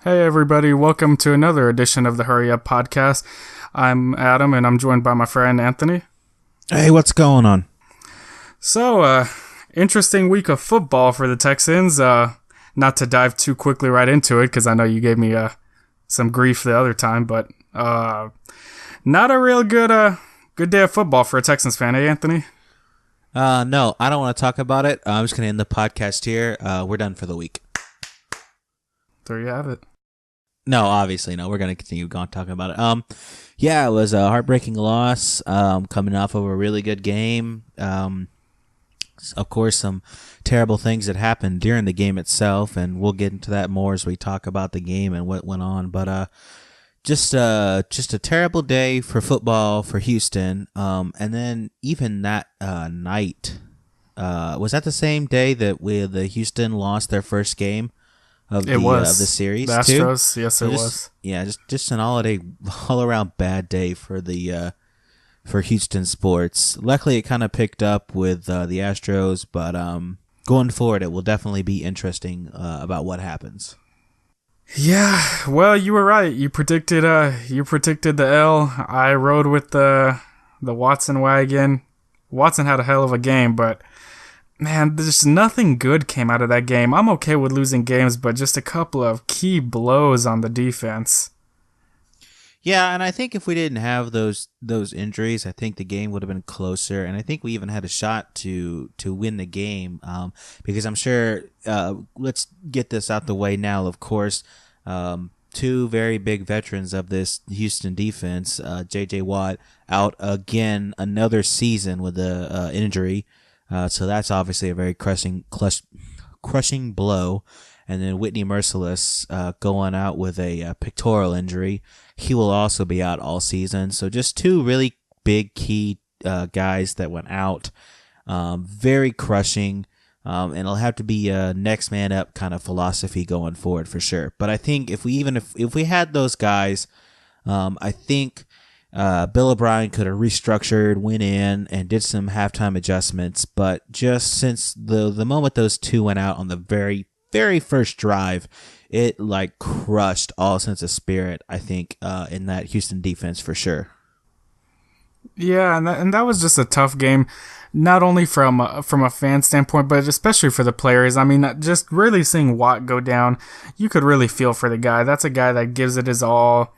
Hey everybody, welcome to another edition of the HurryUp podcast. I'm Adam and I'm joined by my friend Anthony. Hey, what's going on? So, interesting week of football for the Texans. Not to dive too quickly right into it because I know you gave me some grief the other time, but not a real good day of football for a Texans fan, eh, Anthony? No, I don't want to talk about it. I'm just going to end the podcast here. We're done for the week. There you have it. No, obviously, no. We're going to continue talking about it. Yeah, it was a heartbreaking loss, coming off of a really good game. Of course, some terrible things that happened during the game itself, and we'll get into that more as we talk about the game and what went on. But just a terrible day for football for Houston. And then even that night, was that the same day that the Houston lost their first game of the series? The Astros, too? Yes, it was. Yeah, just an all around bad day for for Houston sports. Luckily, it kind of picked up with the Astros, but going forward, it will definitely be interesting about what happens. Yeah, well, you were right. You predicted the L. I rode with the Watson wagon. Watson had a hell of a game, but man, there's nothing good came out of that game. I'm okay with losing games, but just a couple of key blows on the defense. Yeah, and I think if we didn't have those injuries, I think the game would have been closer, and I think we even had a shot to win the game. Because I'm sure. Let's get this out the way now. Of course, two very big veterans of this Houston defense, J.J. Watt out again another season with a injury. So that's obviously a very crushing blow. And then Whitney Merciless going out with a pectoral injury. He will also be out all season. So just two really big key guys that went out. Very crushing. And it'll have to be a next man up kind of philosophy going forward for sure. But I think if we had those guys, I think Bill O'Brien could have restructured, went in, and did some halftime adjustments. But just since the moment those two went out on the very, very first drive, it like crushed all sense of spirit, I think, in that Houston defense for sure. Yeah, and that was just a tough game, not only from a fan standpoint, but especially for the players. I mean, just really seeing Watt go down, you could really feel for the guy. That's a guy that gives it his all,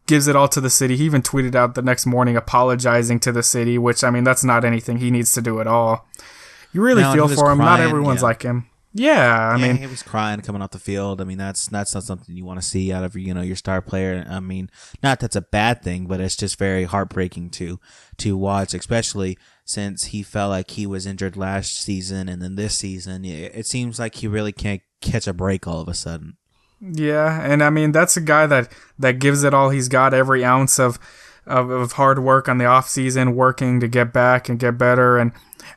gives it all to the city. He even tweeted out the next morning apologizing to the city, which, I mean, that's not anything he needs to do at all. You really feel for him. Not everyone's like him. Yeah, I mean, he was crying coming off the field. I mean, that's not something you want to see out of your star player. I mean, not that's a bad thing, but it's just very heartbreaking to watch, especially since he felt like he was injured last season, and then this season, it seems like he really can't catch a break all of a sudden. Yeah, and I mean, that's a guy that gives it all he's got, every ounce of hard work on the off season, working to get back and get better.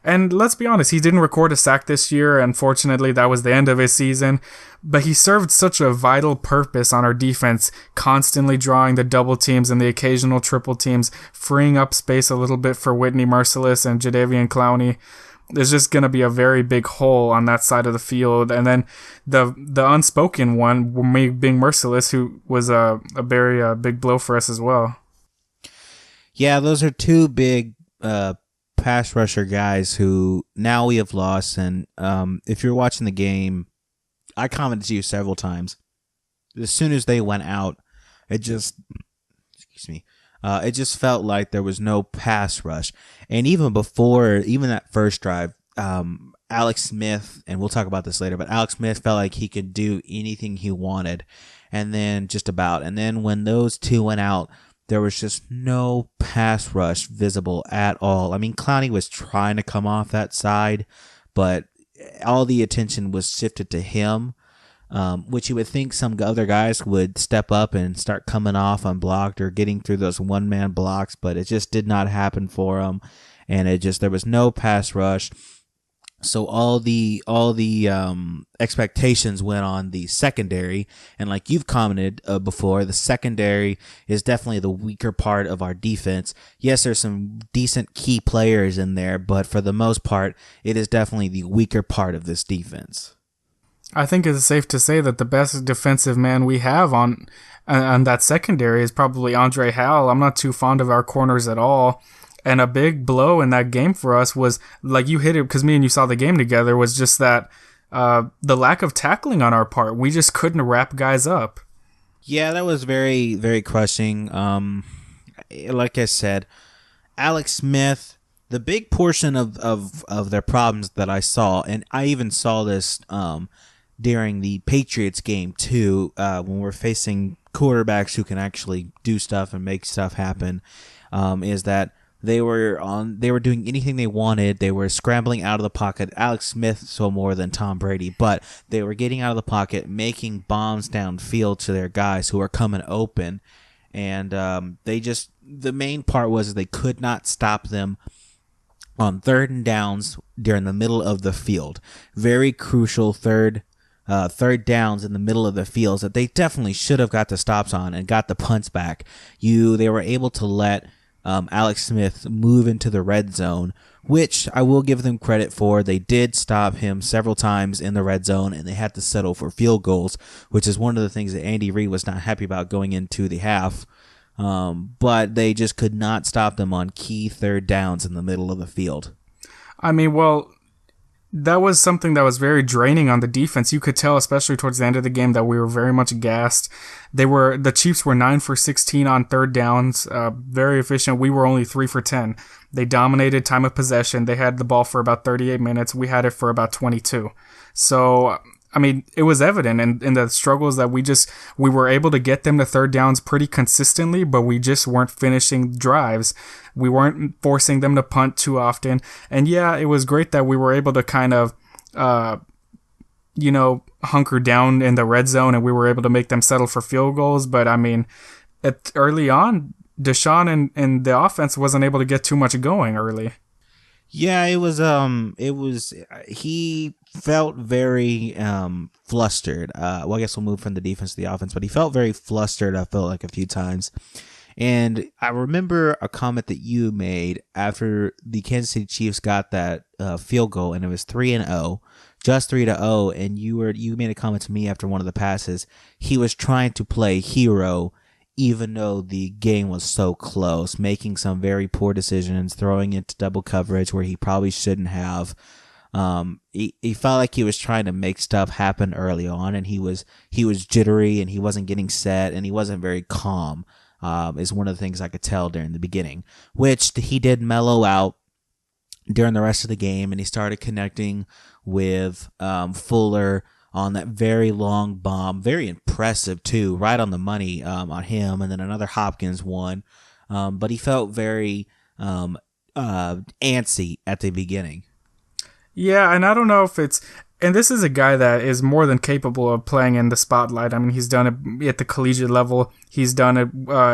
And let's be honest, he didn't record a sack this year. Unfortunately, that was the end of his season. But he served such a vital purpose on our defense, constantly drawing the double teams and the occasional triple teams, freeing up space a little bit for Whitney Merciless and Jadeveon Clowney. There's just going to be a very big hole on that side of the field. And then the unspoken one, being Merciless, who was a very big blow for us as well. Yeah, those are two big pass rusher guys who now we have lost. And if you're watching the game, I commented to you several times. As soon as they went out, it just felt like there was no pass rush. And even before, that first drive, Alex Smith, and we'll talk about this later, but Alex Smith felt like he could do anything he wanted. And then when those two went out, there was just no pass rush visible at all. I mean, Clowney was trying to come off that side, but all the attention was shifted to him, which you would think some other guys would step up and start coming off unblocked or getting through those one-man blocks, but it just did not happen for him, and there was no pass rush. So all the expectations went on the secondary, and like you've commented before, the secondary is definitely the weaker part of our defense. Yes, there's some decent key players in there, but for the most part, it is definitely the weaker part of this defense. I think it's safe to say that the best defensive man we have on that secondary is probably Andre Howell. I'm not too fond of our corners at all. And a big blow in that game for us was, like you hit it because me and you saw the game together, was just that the lack of tackling on our part. We just couldn't wrap guys up. Yeah, that was very, very crushing. Like I said, Alex Smith, the big portion of their problems that I saw, and I even saw this during the Patriots game too, when we're facing quarterbacks who can actually do stuff and make stuff happen, is that they were doing anything they wanted. They were scrambling out of the pocket. Alex Smith so more than Tom Brady, but they were getting out of the pocket, making bombs downfield to their guys who are coming open, and the main part was they could not stop them on third and downs during the middle of the field. Very crucial third downs in the middle of the fields that they definitely should have got the stops on and got the punts back. They were able to let Alex Smith move into the red zone, which I will give them credit for. They did stop him several times in the red zone, and they had to settle for field goals, which is one of the things that Andy Reid was not happy about going into the half. But they just could not stop them on key third downs in the middle of the field. I mean, well, that was something that was very draining on the defense. You could tell, especially towards the end of the game, that we were very much gassed. The Chiefs were 9 for 16 on third downs, very efficient. We were only 3 for 10. They dominated time of possession. They had the ball for about 38 minutes. We had it for about 22. So, I mean, it was evident in the struggles that we were able to get them to third downs pretty consistently, but we just weren't finishing drives. We weren't forcing them to punt too often. And yeah, it was great that we were able to kind of, hunker down in the red zone and we were able to make them settle for field goals. But I mean, early on, DeSean and the offense wasn't able to get too much going early. Yeah, he felt very flustered. Well, I guess we'll move from the defense to the offense, but he felt very flustered, I felt like, a few times. And I remember a comment that you made after the Kansas City Chiefs got that field goal, and it was 3-0, just 3-0, and you made a comment to me after one of the passes. He was trying to play hero, even though the game was so close, making some very poor decisions, throwing into double coverage where he probably shouldn't have. He felt like he was trying to make stuff happen early on, and he was jittery, and he wasn't getting set, and he wasn't very calm. Is one of the things I could tell during the beginning, which he did mellow out during the rest of the game, and he started connecting with Fuller on that very long bomb, very impressive too, right on the money on him, and then another Hopkins one, but he felt very antsy at the beginning. Yeah, and I don't know if it's... And this is a guy that is more than capable of playing in the spotlight. I mean, he's done it at the collegiate level. He's done it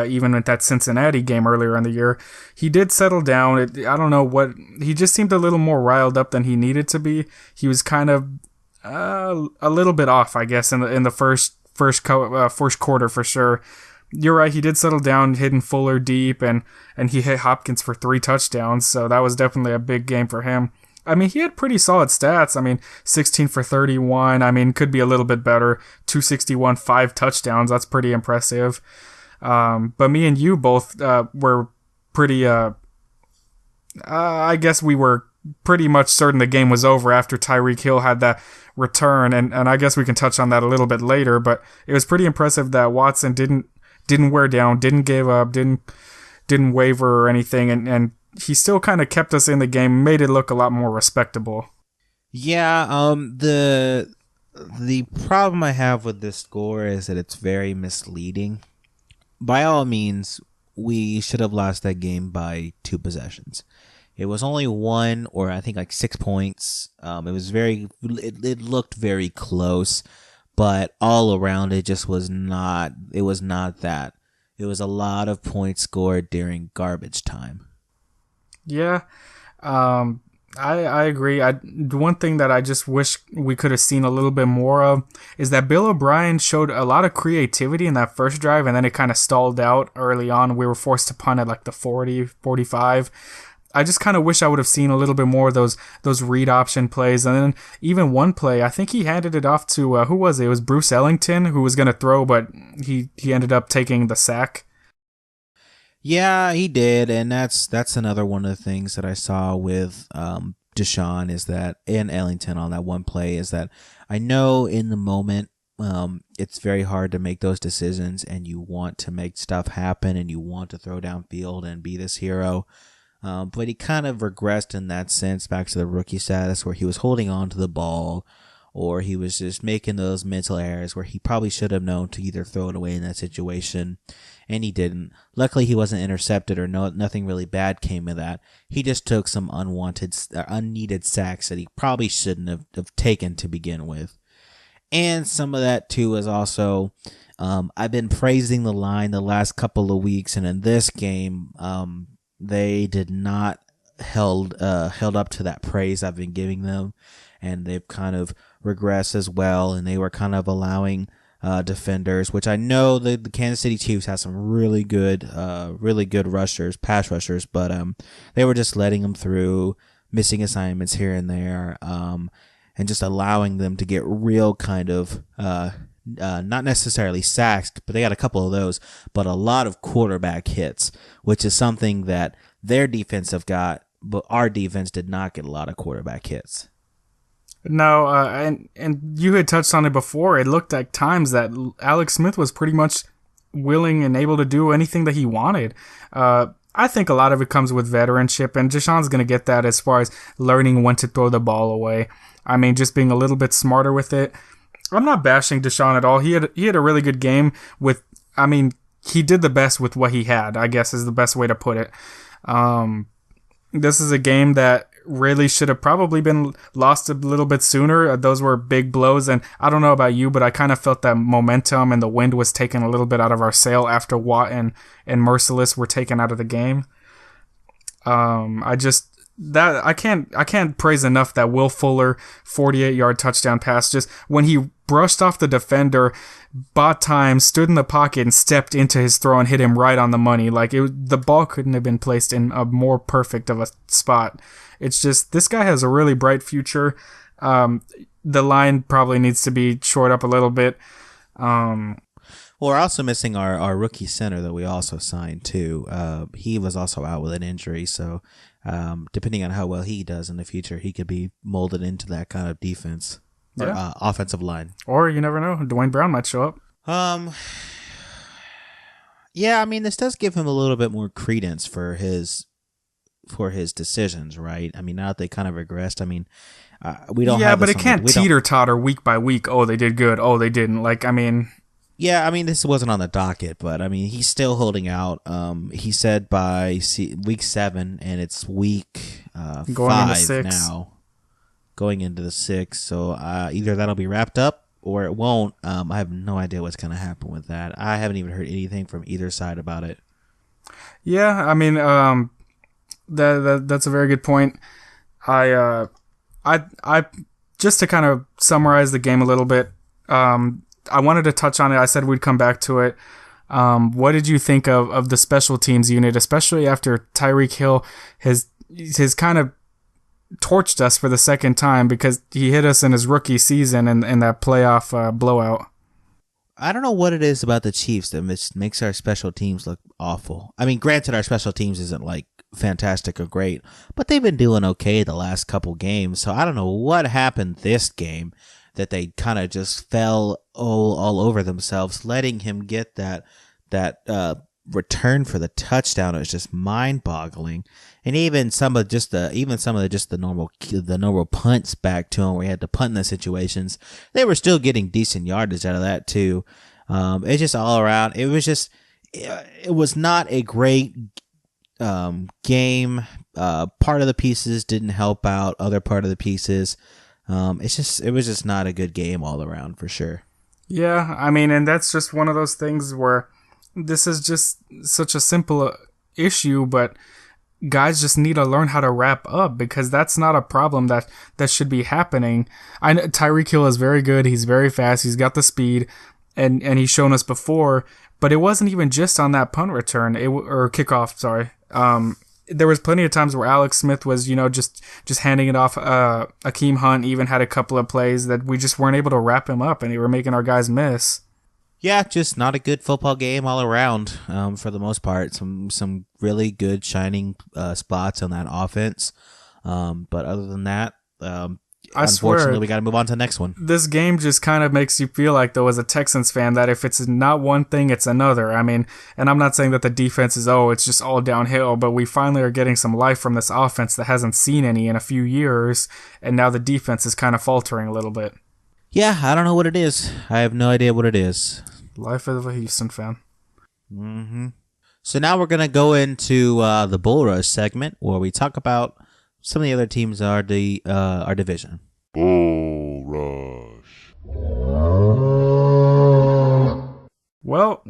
even with that Cincinnati game earlier in the year. He did settle down. I don't know what... He just seemed a little more riled up than he needed to be. He was kind of a little bit off, I guess, in the first quarter for sure. You're right, he did settle down, hitting Fuller deep, and he hit Hopkins for 3 touchdowns, so that was definitely a big game for him. I mean, he had pretty solid stats. I mean, 16 for 31. I mean, could be a little bit better. 261, 5 touchdowns. That's pretty impressive. But me and you both were pretty... I guess we were pretty much certain the game was over after Tyreek Hill had that return, and I guess we can touch on that a little bit later. But it was pretty impressive that Watson didn't wear down, didn't give up, didn't waver or anything, and he still kind of kept us in the game, made it look a lot more respectable. Yeah, the problem I have with this score is that it's very misleading. By all means, we should have lost that game by 2 possessions. It was only 1 or I think like 6 points. It looked very close, but all around it just was not. It was not that. It was a lot of points scored during garbage time. Yeah, I agree. The one thing that I just wish we could have seen a little bit more of is that Bill O'Brien showed a lot of creativity in that first drive, and then it kind of stalled out early on. We were forced to punt at like the 40, 45. I just kind of wish I would have seen a little bit more of those read option plays. And then even one play, I think he handed it off to, who was it? It was Bruce Ellington, who was going to throw, but he ended up taking the sack. Yeah, he did. And that's another one of the things that I saw with DeSean is that, and Ellington on that one play, is that I know in the moment, it's very hard to make those decisions, and you want to make stuff happen, and you want to throw downfield and be this hero. But he kind of regressed in that sense back to the rookie status where he was holding on to the ball, or he was just making those mental errors where he probably should have known to either throw it away in that situation, and he didn't. Luckily, he wasn't intercepted or nothing really bad came of that. He just took some unneeded sacks that he probably shouldn't have taken to begin with. And some of that, too, is also, I've been praising the line the last couple of weeks, and in this game, they did not held up to that praise I've been giving them, and they've kind of regressed as well, and they were kind of allowing defenders, which I know the Kansas City Chiefs have some really good rushers, pass rushers, but they were just letting them through, missing assignments here and there, and just allowing them to get real kind of not necessarily sacks, but they got a couple of those, but a lot of quarterback hits, which is something that their defense have got, but our defense did not get a lot of quarterback hits. No, and you had touched on it before. It looked at times that Alex Smith was pretty much willing and able to do anything that he wanted. I think a lot of it comes with veteranship, and DeSean's going to get that as far as learning when to throw the ball away. I mean, just being a little bit smarter with it. I'm not bashing DeSean at all. He had a really good game with, I mean, he did the best with what he had, I guess is the best way to put it. This is a game that really should have probably been lost a little bit sooner. Those were big blows, and I don't know about you, but I kind of felt that momentum and the wind was taken a little bit out of our sail after Watt and Merciless were taken out of the game. I can't praise enough that Will Fuller 48-yard touchdown pass. Just when he brushed off the defender, bought time, stood in the pocket, and stepped into his throw and hit him right on the money. Like the ball couldn't have been placed in a more perfect of a spot. It's just this guy has a really bright future. The line probably needs to be shored up a little bit. Well, we're also missing our rookie center that we also signed too. He was also out with an injury, so depending on how well he does in the future, he could be molded into that kind of defense or offensive line. Or you never know, Dwayne Brown might show up. Yeah, I mean, this does give him a little bit more credence for his decisions, right? I mean, now that they kind of regressed, I mean, we don't. Yeah, but it can't teeter-totter week by week. Oh, they did good. Oh, they didn't. Like, I mean. Yeah, I mean, this wasn't on the docket, but I mean, he's still holding out. He said by week 7, and it's week 5 now, going into the 6. So either that'll be wrapped up or it won't. I have no idea what's going to happen with that. I haven't even heard anything from either side about it. Yeah, I mean, that's a very good point. I just to kind of summarize the game a little bit. I wanted to touch on it. I said we'd come back to it. What did you think of the special teams unit, especially after Tyreek Hill has kind of torched us for the second time because he hit us in his rookie season in that playoff blowout? I don't know what it is about the Chiefs that makes our special teams look awful. I mean, granted, our special teams isn't like fantastic or great, but they've been doing okay the last couple games. So I don't know what happened this game that they kind of just fell all over themselves, letting him get that return for the touchdown. It was just mind-boggling, and even some of the normal punts back to him where he had to punt in the situations, they were still getting decent yardage out of that too. It's just all around. It was not a great game. Part of the pieces didn't help out other part of the pieces. It was just not a good game all around for sure. Yeah, I mean, and that's just one of those things where this is just such a simple issue, but guys just need to learn how to wrap up because that's not a problem that should be happening. I know Tyreek Hill is very good. He's very fast. He's got the speed, and he's shown us before. But it wasn't even just on that punt return or kickoff. Sorry. there was plenty of times where Alex Smith was, just handing it off. Akeem Hunt even had a couple of plays that we just weren't able to wrap him up, and they were making our guys miss. Yeah, just not a good football game all around for the most part. Some really good shining spots on that offense. But other than that, unfortunately, we got to move on to the next one. This game just kind of makes you feel like, though, as a Texans fan, that if it's not one thing, it's another. I mean, and I'm not saying that the defense is, it's just all downhill, but we finally are getting some life from this offense that hasn't seen any in a few years, and now the defense is kind of faltering a little bit. Yeah, I don't know what it is. I have no idea what it is. Life of a Houston fan. Mm-hmm. So now we're going to go into the Bull Rush segment, where we talk about some of the other teams in our division. Bull Rush. Well,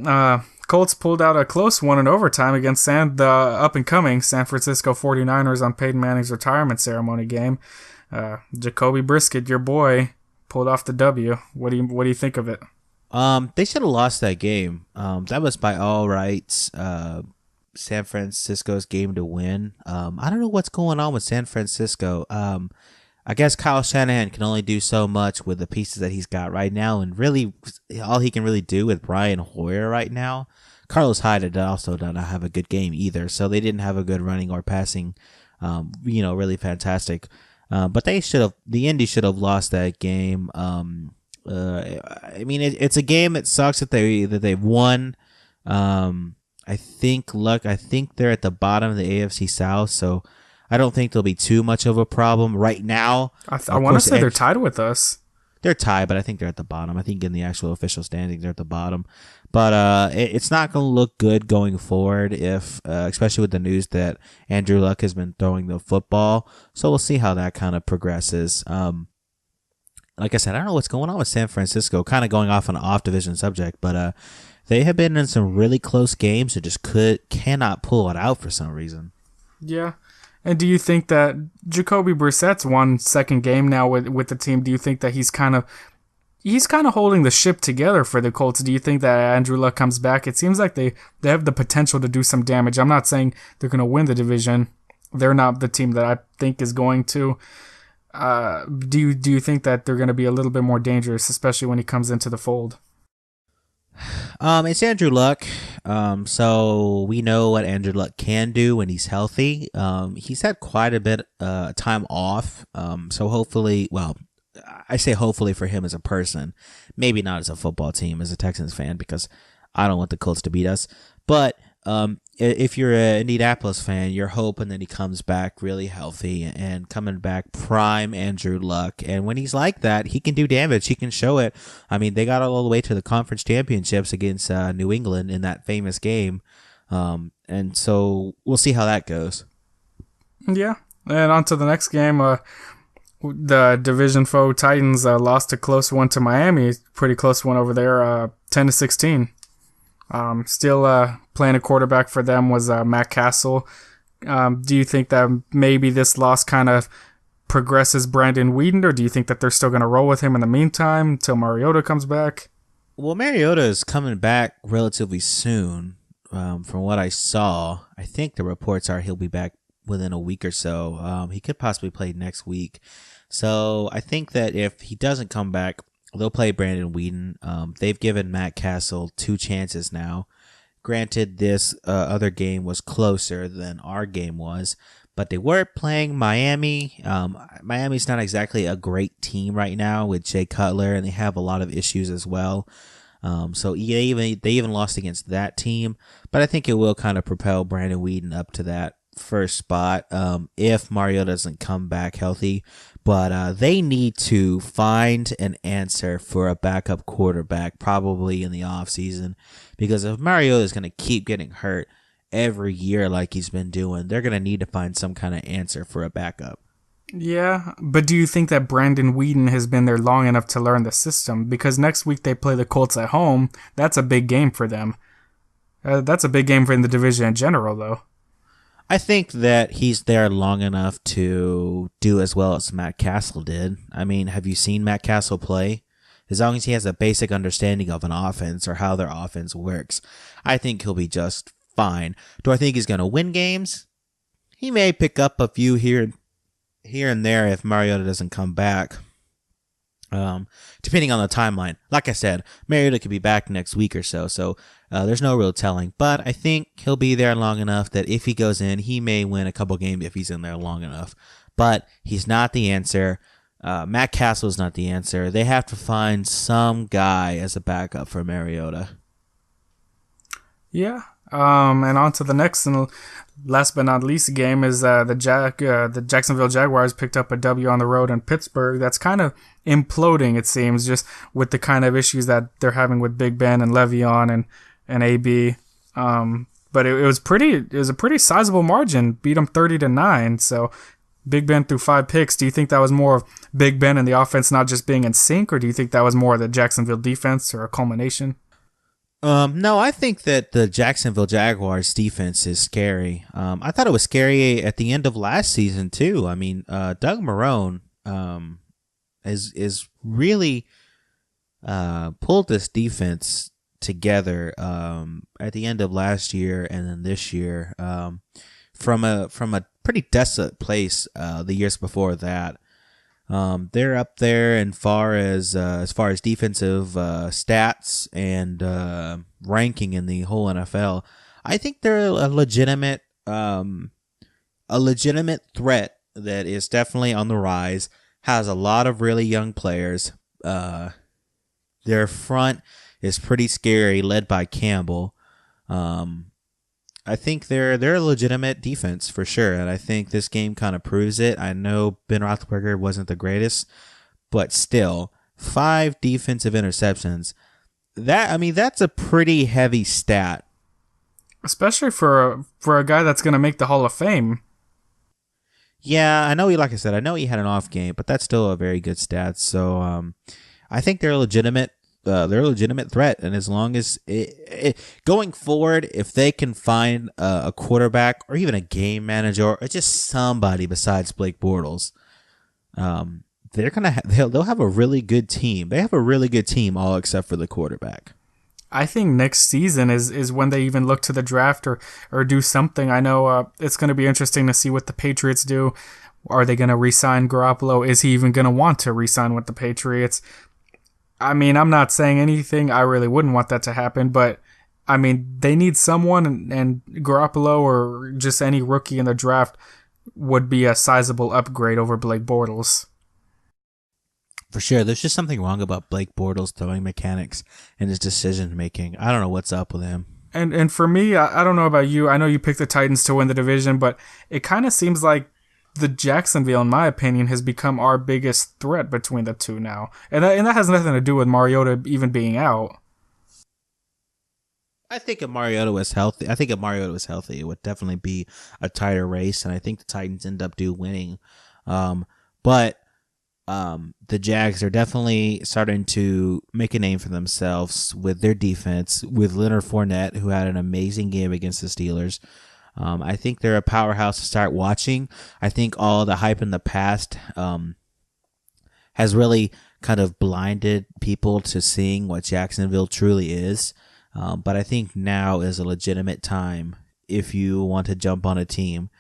Colts pulled out a close one in overtime against the up-and-coming San Francisco 49ers on Peyton Manning's retirement ceremony game. Jacoby Brissett, your boy, pulled off the W. What do you think of it? They should have lost that game. That was by all rights San Francisco's game to win. I don't know what's going on with San Francisco. I guess Kyle Shanahan can only do so much with the pieces that he's got right now, and really all he can really do with Brian Hoyer right now. Carlos Hyde also did not have a good game either, so they didn't have a good running or passing, really fantastic. But the Indy should have lost that game. I mean, it's a game that sucks that they've won. I think they're at the bottom of the AFC South, so I don't think there'll be too much of a problem right now. I want to say they're tied with us. They're tied, but I think they're at the bottom. I think in the actual official standings, they're at the bottom. But it's not going to look good going forward, especially with the news that Andrew Luck has been throwing the football. So we'll see how that kind of progresses. Like I said, I don't know what's going on with San Francisco, kind of going off on an off-division subject, but they have been in some really close games that just cannot pull it out for some reason. Yeah. And do you think that Jacoby Brissett's won second game now with the team? Do you think that he's kind of holding the ship together for the Colts? Do you think that Andrew Luck comes back? It seems like they have the potential to do some damage. I'm not saying they're going to win the division. They're not the team that I think is going to. Do you think that they're going to be a little bit more dangerous, especially when he comes into the fold? It's Andrew Luck. So we know what Andrew Luck can do when he's healthy. He's had quite a bit time off. So hopefully, well, I say hopefully for him as a person, maybe not as a football team, as a Texans fan, because I don't want the Colts to beat us. But if you're an Indianapolis fan, you're hoping that he comes back really healthy and coming back prime Andrew Luck. And when he's like that, he can do damage. He can show it. I mean, they got all the way to the conference championships against New England in that famous game. And so we'll see how that goes. Yeah. And on to the next game. The division foe Titans lost a close one to Miami. Pretty close one over there, 10-16. Still playing a quarterback for them was Matt Castle. Do you think that maybe this loss kind of progresses Brandon Weeden, or do you think that they're still going to roll with him in the meantime until Mariota comes back? Well, Mariota is coming back relatively soon. From what I saw, I think the reports are he'll be back within a week or so. He could possibly play next week. So I think that if he doesn't come back, they'll play Brandon Weeden. They've given Matt Castle 2 chances now. Granted, this other game was closer than our game was, but they were playing Miami. Miami's not exactly a great team right now with Jay Cutler, and they have a lot of issues as well. So they even lost against that team, but I think it will kind of propel Brandon Weeden up to that first spot if Mario doesn't come back healthy. But they need to find an answer for a backup quarterback probably in the offseason, because if Mario is going to keep getting hurt every year like he's been doing, they're going to need to find some kind of answer for a backup. Yeah, but do you think that Brandon Weeden has been there long enough to learn the system? Because next week they play the Colts at home. That's a big game for them. That's a big game in the division in general, though. I think that he's there long enough to do as well as Matt Castle did. I mean, have you seen Matt Castle play? As long as he has a basic understanding of an offense or how their offense works, I think he'll be just fine. Do I think he's going to win games? he may pick up a few here and there if Mariota doesn't come back. Depending on the timeline. Like I said, Mariota could be back next week or so, so there's no real telling. But I think he'll be there long enough that if he goes in, he may win a couple games if he's in there long enough. But he's not the answer. Matt Castle's not the answer. They have to find some guy as a backup for Mariota. Yeah. And on to the next and last but not least game is the Jacksonville Jaguars picked up a W on the road in Pittsburgh. That's kind of imploding, it seems, just with the kind of issues that they're having with Big Ben and Le'Veon and AB. But it was a pretty sizable margin. Beat them 30-9. So Big Ben threw 5 picks. Do you think that was more of Big Ben and the offense not just being in sync, or do you think that was more of the Jacksonville defense or a culmination? No, I think that the Jacksonville Jaguars defense is scary. I thought it was scary at the end of last season too. I mean, Doug Marrone is really pulled this defense together at the end of last year and then this year from a pretty desolate place the years before that. They're up there as far as defensive stats and ranking in the whole NFL. I think they're a legitimate threat that is definitely on the rise. Has a lot of really young players. Their front is pretty scary, led by Campbell. I think they're a legitimate defense for sure, and I think this game kind of proves it. I know Ben Roethlisberger wasn't the greatest, but still, 5 defensive interceptions. That's a pretty heavy stat, especially for a guy that's going to make the Hall of Fame. Yeah, I know he had an off game, but that's still a very good stat. So I think they're a legitimate threat, and as long as going forward, if they can find a quarterback or even a game manager or just somebody besides Blake Bortles, they'll have a really good team. They have a really good team, all except for the quarterback. I think next season is when they even look to the draft or do something. I know it's going to be interesting to see what the Patriots do. Are they going to re-sign Garoppolo? Is he even going to want to re-sign with the Patriots? I mean, I'm not saying anything. I really wouldn't want that to happen, but I mean, they need someone, and Garoppolo or just any rookie in the draft would be a sizable upgrade over Blake Bortles. For sure. There's just something wrong about Blake Bortles' throwing mechanics and his decision making. I don't know what's up with him. And for me, I don't know about you. I know you picked the Titans to win the division, but it kind of seems like the Jacksonville, in my opinion, has become our biggest threat between the two now. And that has nothing to do with Mariota even being out. I think if Mariota was healthy, it would definitely be a tighter race, and I think the Titans end up winning. But the Jags are definitely starting to make a name for themselves with their defense, with Leonard Fournette, who had an amazing game against the Steelers. I think they're a powerhouse to start watching. I think all the hype in the past has really kind of blinded people to seeing what Jacksonville truly is. But I think now is a legitimate time, if you want to jump on a team,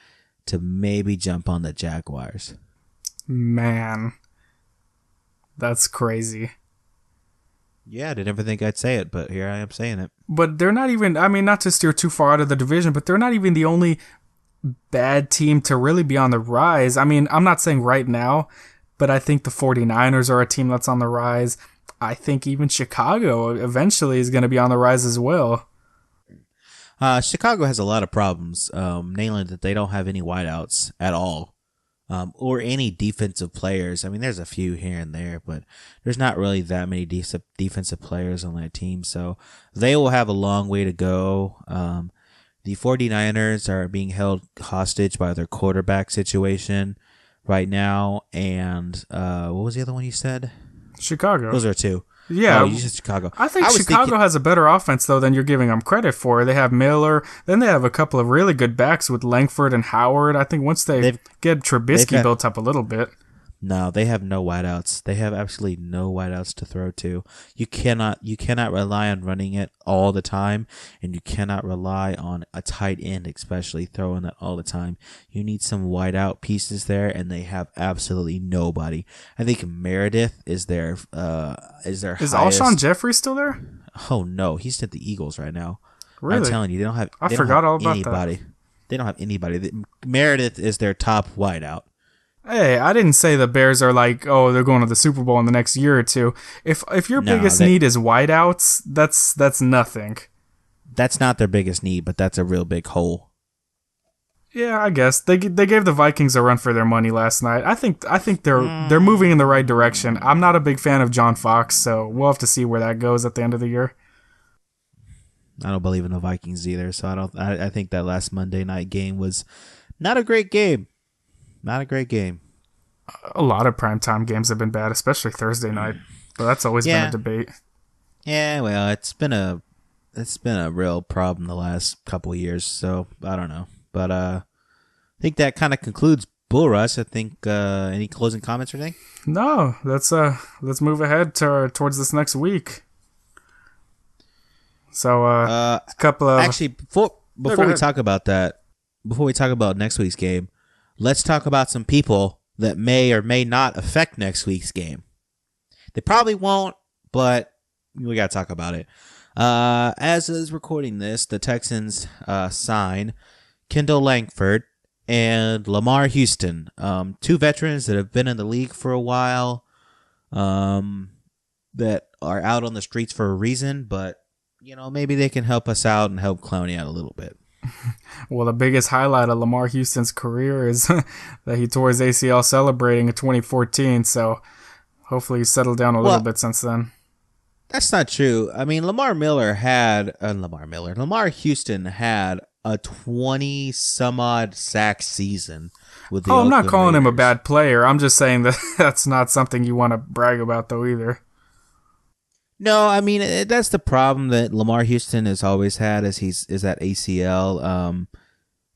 to maybe jump on the Jaguars. Man, that's crazy. Yeah, I didn't ever think I'd say it, but here I am saying it. But they're not even, I mean, not to steer too far out of the division, but they're not even the only bad team to really be on the rise. I mean, I'm not saying right now, but I think the 49ers are a team that's on the rise. I think even Chicago eventually is going to be on the rise as well. Chicago has a lot of problems, namely that they don't have any wideouts at all. Or any defensive players. I mean, there's a few here and there, but there's not really that many defensive players on that team. So they will have a long way to go. The 49ers are being held hostage by their quarterback situation right now. And what was the other one you said? Chicago. Those are 2. Yeah. Oh, you said Chicago. I think Chicago has a better offense, though, than you're giving them credit for. They have Miller. Then they have a couple of really good backs with Langford and Howard. I think once they get Trubisky built up a little bit. No, they have no wideouts. They have absolutely no wideouts to throw to. You cannot rely on running it all the time, and you cannot rely on a tight end, especially throwing it all the time. You need some wideout pieces there, and they have absolutely nobody. I think Meredith is their Is highest. Alshon Jeffrey still there? Oh no, he's at the Eagles right now. Really? I'm telling you, they don't have. I they forgot don't have all about anybody. that. They don't have anybody. Meredith is their top wideout. Hey, I didn't say the Bears are like, oh, they're going to the Super Bowl in the next year or two. If your biggest need is wideouts, that's nothing. That's not their biggest need, but that's a real big hole. Yeah, I guess they gave the Vikings a run for their money last night. I think they're moving in the right direction. I'm not a big fan of John Fox, so we'll have to see where that goes at the end of the year. I don't believe in the Vikings either, so I think that last Monday night game was not a great game. Not a great game. A lot of primetime games have been bad, especially Thursday night. But that's always been a debate. Yeah, well, it's been a real problem the last couple of years, so I don't know. But I think that kind of concludes Bull Rush. I think any closing comments or anything? No, let's move ahead towards this next week. So a couple of actually before we talk about that, before we talk about next week's game, let's talk about some people that may or may not affect next week's game. They probably won't, but we got to talk about it. As is recording this, the Texans sign Kendall Langford and Lamar Houston, two veterans that have been in the league for a while, that are out on the streets for a reason, but maybe they can help us out and help Clowney out a little bit. Well, the biggest highlight of Lamar Houston's career is that he tore his ACL celebrating in 2014, so hopefully he's settled down a little bit since then. That's not true. I mean, Lamar Houston had a 20-some-odd sack season with the I'm not Oakland calling him a Raiders. bad player. I'm just saying that that's not something you want to brag about, though, either. No, I mean, that's the problem that Lamar Houston has always had is that ACL.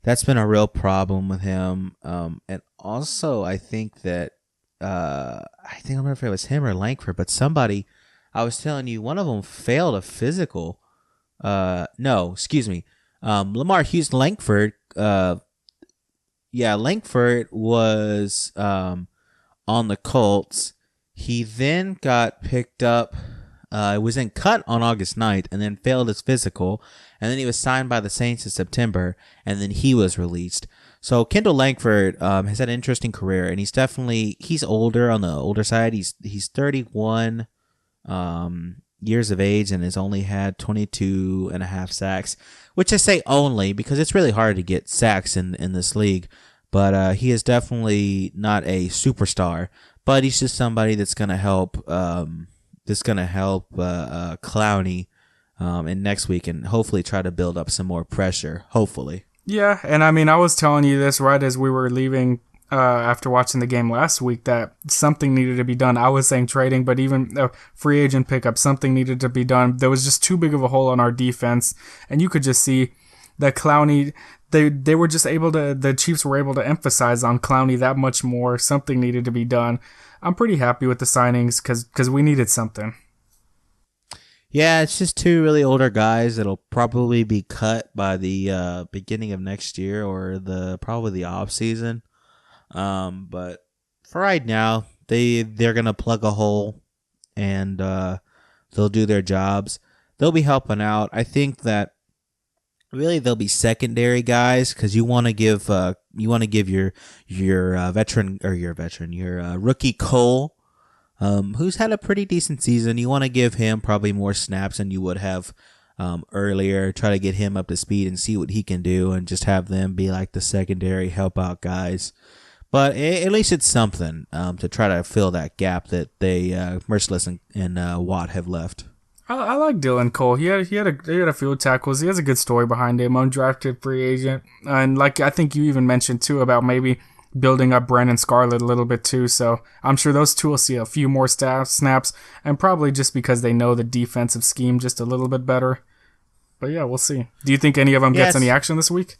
That's been a real problem with him. And also, I think that I don't remember if it was him or Langford, but somebody, I was telling you, one of them failed a physical. No, excuse me. Lamar Houston, Langford. Langford was on the Colts. He then got picked up. Was in cut on August 9th and then failed his physical, and then he was signed by the Saints in September, and then he was released. So Kendall Langford has had an interesting career, and he's older, on the older side. He's 31 years of age and has only had 22 and a half sacks, which I say only because it's really hard to get sacks in this league, but he is definitely not a superstar, but he's just somebody that's going to help Clowney in next week and hopefully try to build up some more pressure, hopefully. Yeah, and I mean, I was telling you this right as we were leaving after watching the game last week that something needed to be done. I was saying trading, but even free agent pickup, something needed to be done. There was just too big of a hole on our defense, and you could just see that Clowney, they were just able to, the Chiefs were able to emphasize on Clowney that much more. Something needed to be done. I'm pretty happy with the signings because we needed something. Yeah, it's just two really older guys that'll probably be cut by the beginning of next year or probably the off season. But for right now, they're gonna plug a hole and they'll do their jobs. They'll be helping out. I think that really they'll be secondary guys because you want to give your rookie Cole, who's had a pretty decent season. You want to give him probably more snaps than you would have earlier. Try to get him up to speed and see what he can do, and just have them be like the secondary help out guys. But at least it's something to try to fill that gap that they Merciless and Watt have left. I like Dylan Cole. He had a few tackles. He has a good story behind him. Undrafted free agent, and like I think you even mentioned too about maybe building up Brandon Scarlett a little bit too. So I'm sure those two will see a few more snaps, and probably just because they know the defensive scheme just a little bit better. But yeah, we'll see. Do you think any of them gets any action this week?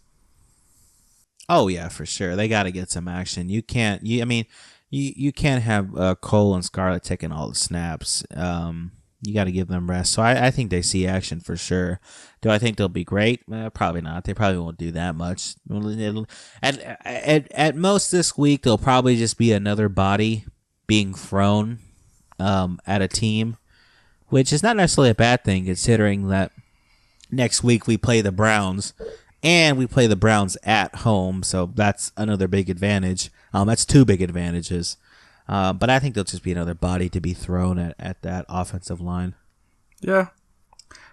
Oh yeah, for sure. They got to get some action. I mean, you can't have Cole and Scarlett taking all the snaps. You got to give them rest. So I think they see action for sure. Do I think they'll be great? Probably not. They probably won't do that much. At most this week, they'll probably just be another body being thrown at a team, which is not necessarily a bad thing considering that next week we play the Browns, and we play the Browns at home, so that's another big advantage. That's two big advantages. But I think they'll just be another body to be thrown at that offensive line. Yeah.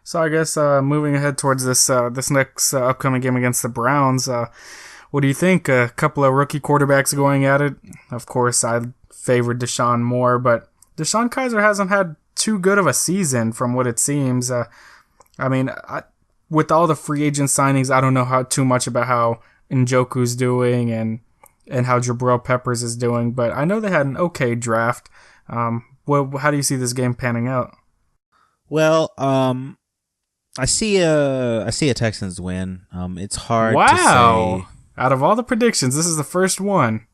So I guess moving ahead towards this next upcoming game against the Browns, what do you think? A couple of rookie quarterbacks going at it. Of course, I favored DeSean more, but DeShone Kizer hasn't had too good of a season from what it seems. With all the free agent signings, I don't know too much about how Njoku's doing and how Jabril Peppers is doing, but I know they had an okay draft. How do you see this game panning out? Well, I see a Texans win. It's hard to say. Out of all the predictions, this is the first one.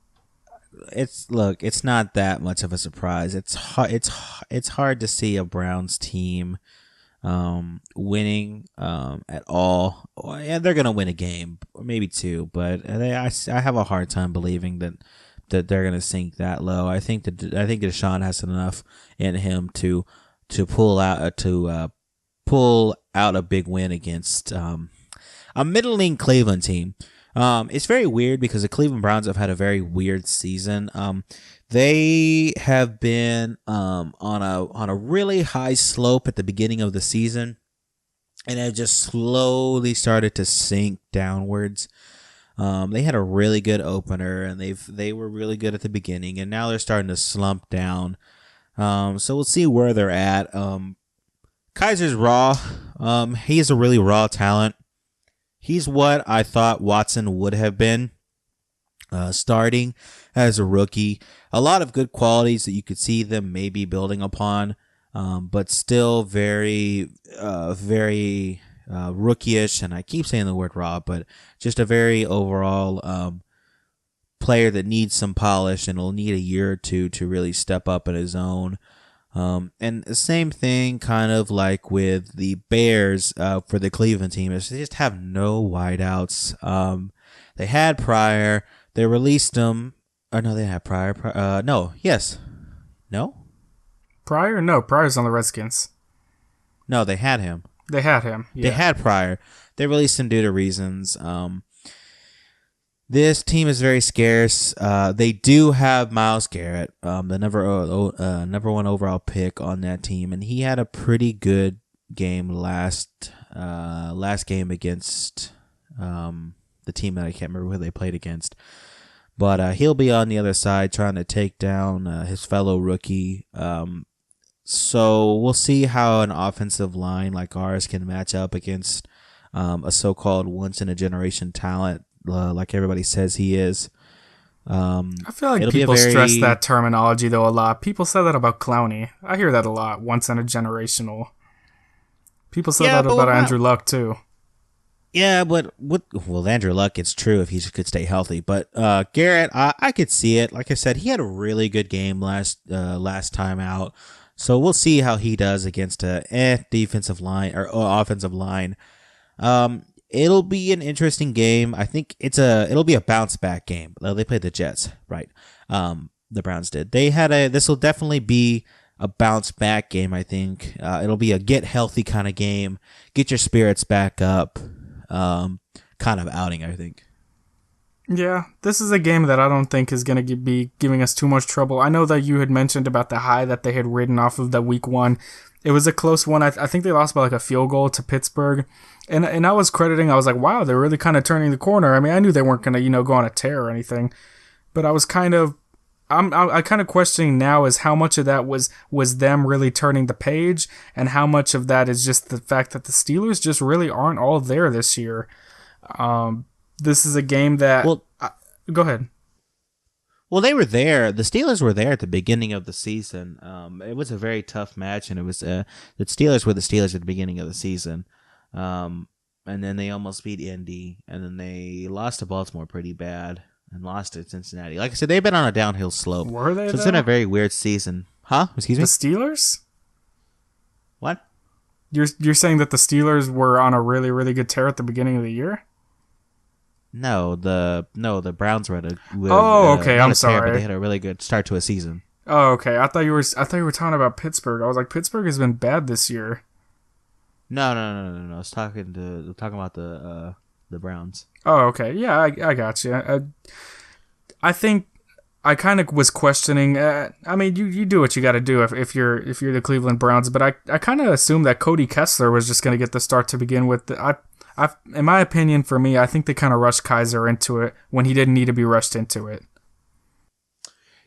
It's not that much of a surprise. It's hard to see a Browns team winning at all. Yeah, they're gonna win a game, or maybe two, but I have a hard time believing that they're gonna sink that low. I think DeSean has enough in him to pull out a big win against a middling Cleveland team. It's very weird because the Cleveland Browns have had a very weird season. They have been on a really high slope at the beginning of the season, and have just slowly started to sink downwards. They had a really good opener, and they were really good at the beginning, and now they're starting to slump down. So we'll see where they're at. Kaiser's raw. He's a really raw talent. He's what I thought Watson would have been starting as a rookie. A lot of good qualities that you could see them maybe building upon, but still very rookie-ish. And I keep saying the word raw, but just a very overall player that needs some polish and will need a year or two to really step up in his own. And the same thing kind of like with the Bears for the Cleveland team is they just have no wideouts. They had Pryor. They released him. Or no, they had Pryor. Yes. No? Pryor? No, Pryor's on the Redskins. No, they had him. They had him. Yeah. They had Pryor. They released him due to reasons. This team is very scarce. They do have Myles Garrett, the number one overall pick on that team, and he had a pretty good game last game against the team that I can't remember who they played against. But he'll be on the other side trying to take down his fellow rookie. So we'll see how an offensive line like ours can match up against a so-called once-in-a-generation talent. Like everybody says he is. I feel like people stress that terminology though a lot. People say that about Clowney. I hear that a lot. Once in a generational. People say that about Andrew Luck too. Yeah, but Andrew Luck, it's true if he could stay healthy. But Garrett, I could see it. Like I said, he had a really good game last time out. So we'll see how he does against a defensive line or offensive line. It'll be an interesting game. I think it'll be a bounce back game. They played the Jets, right? The Browns did. This will definitely be a bounce back game. I think it'll be a get healthy kind of game, get your spirits back up, kind of outing. I think. Yeah, this is a game that I don't think is going to be giving us too much trouble. I know that you had mentioned about the high that they had ridden off of the week one. It was a close one. I think they lost by like a field goal to Pittsburgh. And I was like, wow, they're really kind of turning the corner. I mean, I knew they weren't going to, go on a tear or anything. But I was kind of questioning now is how much of that was them really turning the page and how much of that is just the fact that the Steelers just really aren't all there this year. This is a game that... Well, go ahead. Well, they were there. The Steelers were there at the beginning of the season. It was a very tough match, and it was the Steelers were the Steelers at the beginning of the season. And then they almost beat Indy, and then they lost to Baltimore pretty bad. and lost to Cincinnati. Like I said, they've been on a downhill slope. Were they? So it's been a very weird season. Huh? Excuse me? The Steelers? What? You're saying that the Steelers were on a really, really good tear at the beginning of the year? No, the Browns were okay. I'm sorry. But they had a really good start to a season. Oh, okay. I thought you were talking about Pittsburgh. I was like, Pittsburgh has been bad this year. No. I was talking about the Browns. Oh, okay. Yeah, I got you. I think I kind of was questioning. I mean, you do what you got to do if you're the Cleveland Browns, but I kind of assumed that Cody Kessler was just going to get the start to begin with. In my opinion, for me, I think they kind of rushed Kaiser into it when he didn't need to be rushed into it.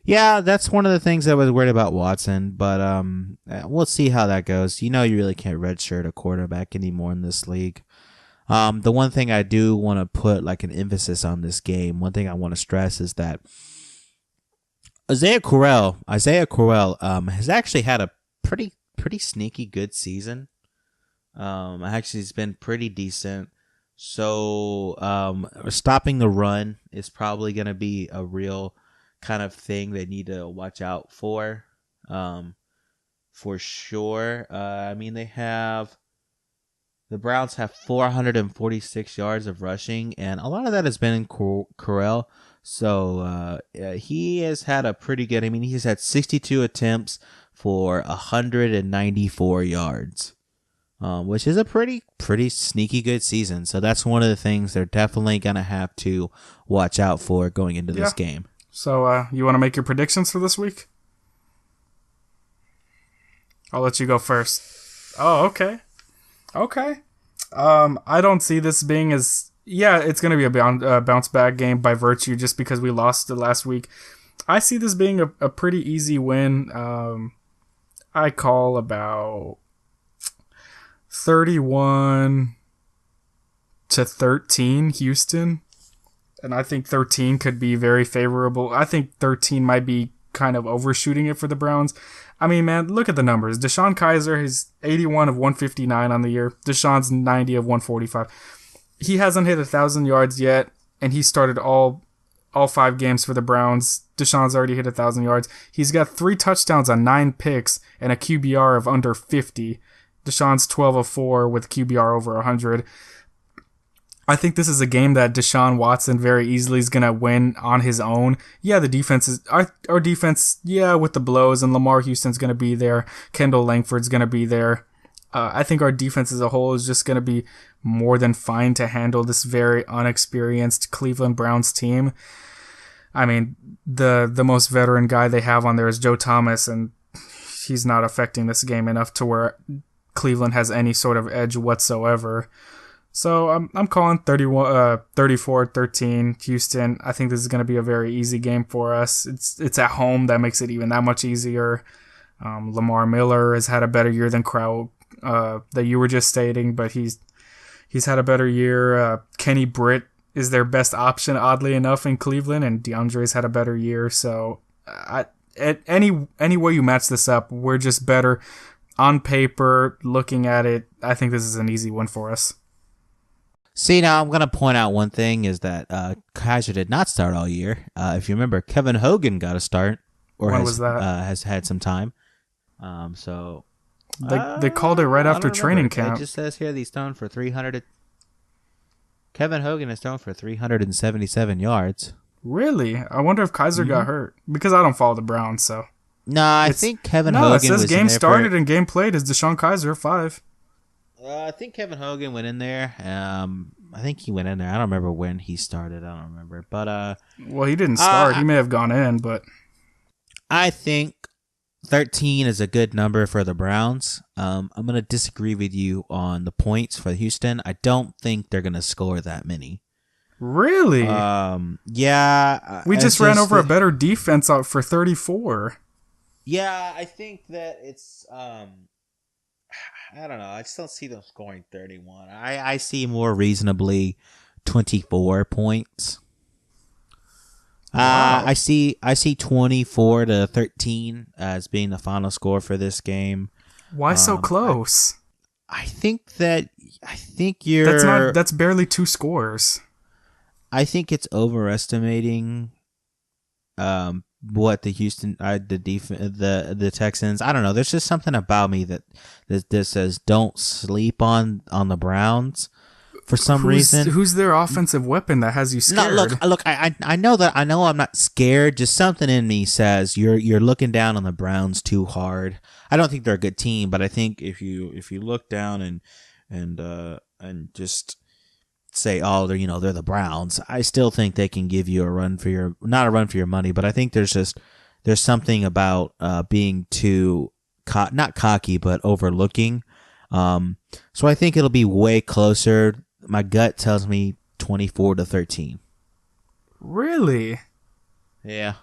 Yeah, that's one of the things I was worried about Watson, but we'll see how that goes. You really can't redshirt a quarterback anymore in this league. The one thing I do want to put like an emphasis on this game, one thing I want to stress is that Isaiah Crowell has actually had a pretty sneaky good season. Actually, it's been pretty decent. So, stopping the run is probably going to be a real kind of thing they need to watch out for sure. I mean, the Browns have 446 yards of rushing, and a lot of that has been in Corral. So, he has had a pretty good, he's had 62 attempts for 194 yards. Which is a pretty sneaky good season. So that's one of the things they're definitely going to have to watch out for going into this game. So you want to make your predictions for this week? I'll let you go first. Oh, okay. I don't see this being as... Yeah, it's going to be a bounce back game by virtue just because we lost it last week. I see this being a pretty easy win. I call about 31-13 Houston, and I think 13 could be very favorable. I think 13 might be kind of overshooting it for the Browns. I mean, man, look at the numbers. DeSean Kaiser is 81 of 159 on the year. DeSean's 90 of 145. He hasn't hit 1,000 yards yet, and he started all 5 games for the Browns. DeSean's already hit 1,000 yards. He's got 3 touchdowns on 9 picks and a QBR of under 50. DeSean's 12 of 4 with QBR over 100. I think this is a game that Deshaun Watson very easily is going to win on his own. Yeah, the defense is... Our defense, with the blows, and Lamar Houston's going to be there. Kendall Langford's going to be there. I think our defense as a whole is just going to be more than fine to handle this very unexperienced Cleveland Browns team. I mean, the most veteran guy they have on there is Joe Thomas, and he's not affecting this game enough to where Cleveland has any sort of edge whatsoever. So I'm calling 34-13 Houston. I think this is going to be a very easy game for us. It's at home. That makes it even that much easier. Lamar Miller has had a better year than Crowell that you were just stating, but he's had a better year. Kenny Britt is their best option, oddly enough, in Cleveland, and DeAndre's had a better year. So any way you match this up, we're just better. On paper, looking at it, I think this is an easy one for us. See, now I'm going to point out one thing is that Kaiser did not start all year. If you remember, Kevin Hogan got a start, or has had some time. So they called it right after training camp. It just says here that he's thrown for 300. Kevin Hogan has thrown for 377 yards. Really? I wonder if Kaiser got hurt because I don't follow the Browns. So no, I think Kevin Hogan. It says was game started and game played is DeSean Kaiser 5. I think Kevin Hogan went in there. I think he went in there. I don't remember when he started. I don't remember. But well, he didn't start. He may have gone in, but I think 13 is a good number for the Browns. I'm going to disagree with you on the points for Houston. I don't think they're going to score that many. Really? Yeah. We just ran over a better defense out for 34. Yeah, I think that it's I don't know. I just don't see them scoring 31. I see more reasonably 24 points. Wow. I see 24-13 as being the final score for this game. Why so close? I think you're... That's barely 2 scores. I think it's overestimating what the the Texans. I don't know. There's just something about me that says don't sleep on the Browns for some reason. Who's their offensive weapon that has you scared? No, look. I know that. I know I'm not scared. Just something in me says you're looking down on the Browns too hard. I don't think they're a good team, but I think if you look down and just say, oh, they're the Browns, I still think they can give you not a run for your money, but I think there's something about being too not cocky, but overlooking. So I think it'll be way closer. My gut tells me 24-13. Really? Yeah.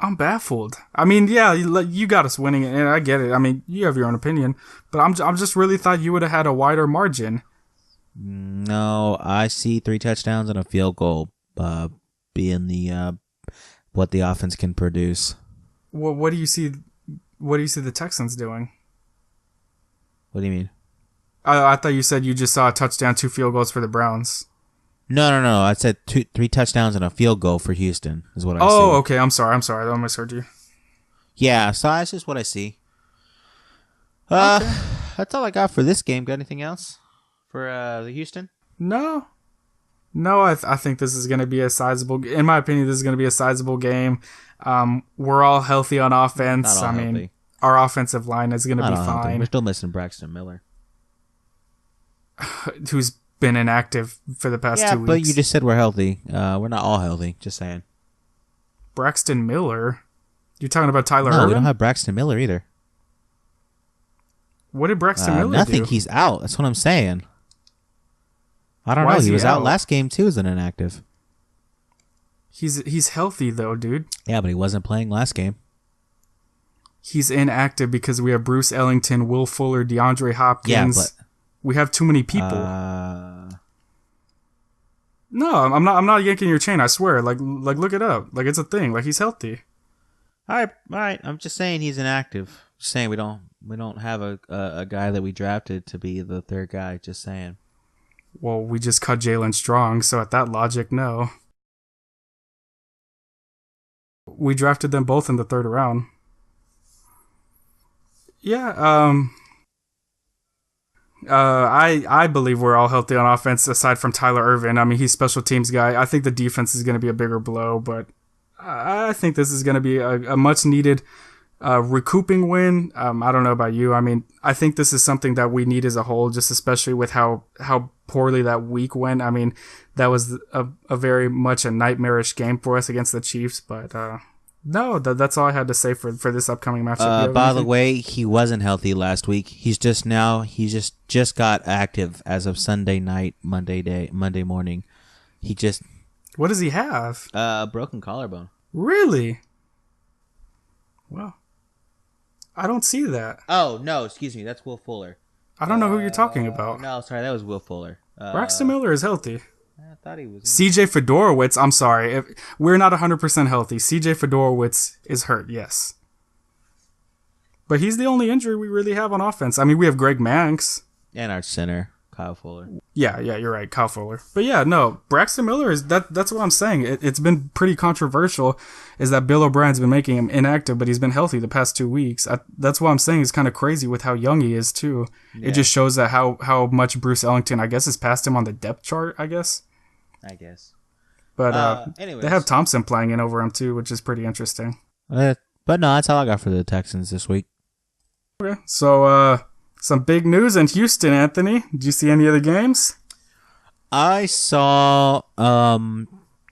I'm baffled. I mean, yeah, you got us winning it, and I get it. I mean, you have your own opinion, but I'm just really thought you would have had a wider margin. No, I see 3 touchdowns and a field goal being the what the offense can produce. Well, what do you see? What do you see the Texans doing? What do you mean? I thought you said you just saw a touchdown, 2 field goals for the Browns. No. I said 3 touchdowns and a field goal for Houston is what I see. Oh, okay. I'm sorry. I misheard you. Yeah, so that's just what I see. Okay. That's all I got for this game. Got anything else for the Houston? No. I think this is going to be a sizable. In my opinion, this is going to be a sizable game. We're all healthy on offense. Not all healthy. Our offensive line is going to be fine. Healthy. We're still missing Braxton Miller, who's been inactive for the past 2 weeks. Yeah, but you just said we're healthy. We're not all healthy. Just saying. Braxton Miller? You're talking about Tyler No, Ervin? we don't have Braxton Miller either. What did Braxton Miller do? Nothing. He's out. That's what I'm saying. I don't know. He was out last game too as an inactive. He's healthy though, dude. Yeah, but he wasn't playing last game. He's inactive because we have Bruce Ellington, Will Fuller, DeAndre Hopkins. Yeah, but we have too many people. No, I'm not yanking your chain. I swear. Like look it up. Like it's a thing. Like he's healthy. All right. I'm just saying he's inactive. Just saying we don't have a guy that we drafted to be the third guy. Just saying. Well, we just cut Jalen Strong, so at that logic, no. We drafted them both in the 3rd round. Yeah, I believe we're all healthy on offense aside from Tyler Ervin. I mean, he's special teams guy. I think the defense is going to be a bigger blow, but I think this is going to be a much needed recouping win. I don't know about you. I mean, I think this is something that we need as a whole, just especially with how poorly that week went. I mean, that was a very much a nightmarish game for us against the Chiefs, but no, that's all I had to say for this upcoming matchup. By the way, he wasn't healthy last week. He just got active as of Sunday night, Monday morning. What does he have? Broken collarbone. Really? Well, I don't see that. Oh, no, excuse me. That's Will Fuller. I don't know who you're talking about. No, sorry, that was Will Fuller. Braxton Miller is healthy. I thought he was. CJ Fedorowicz, I'm sorry. We're not 100% healthy. CJ Fedorowicz is hurt, yes. But he's the only injury we really have on offense. I mean, we have Greg Manx. And our center, Kyle Fuller. Yeah, you're right, Kyle Fuller. But yeah, no, Braxton Miller is that's what I'm saying. It's been pretty controversial, is that Bill O'Brien's been making him inactive, but he's been healthy the past 2 weeks. That's what I'm saying. It's kind of crazy with how young he is too. Yeah. It just shows that how much Bruce Ellington, I guess, has passed him on the depth chart. I guess. But they have Thompson playing in over him too, which is pretty interesting. But no, that's all I got for the Texans this week. Okay, so some big news in Houston, Anthony. Did you see any of the games? I saw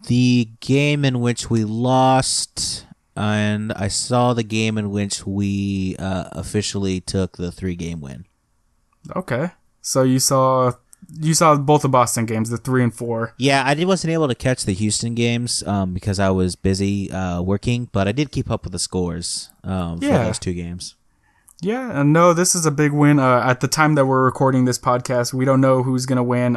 the game in which we lost, and I saw the game in which we officially took the 3-game win. Okay, so you saw both the Boston games, the 3 and 4. Yeah, I wasn't able to catch the Houston games because I was busy working, but I did keep up with the scores for those 2 games. Yeah, and no, this is a big win. At the time that we're recording this podcast, we don't know who's going to win.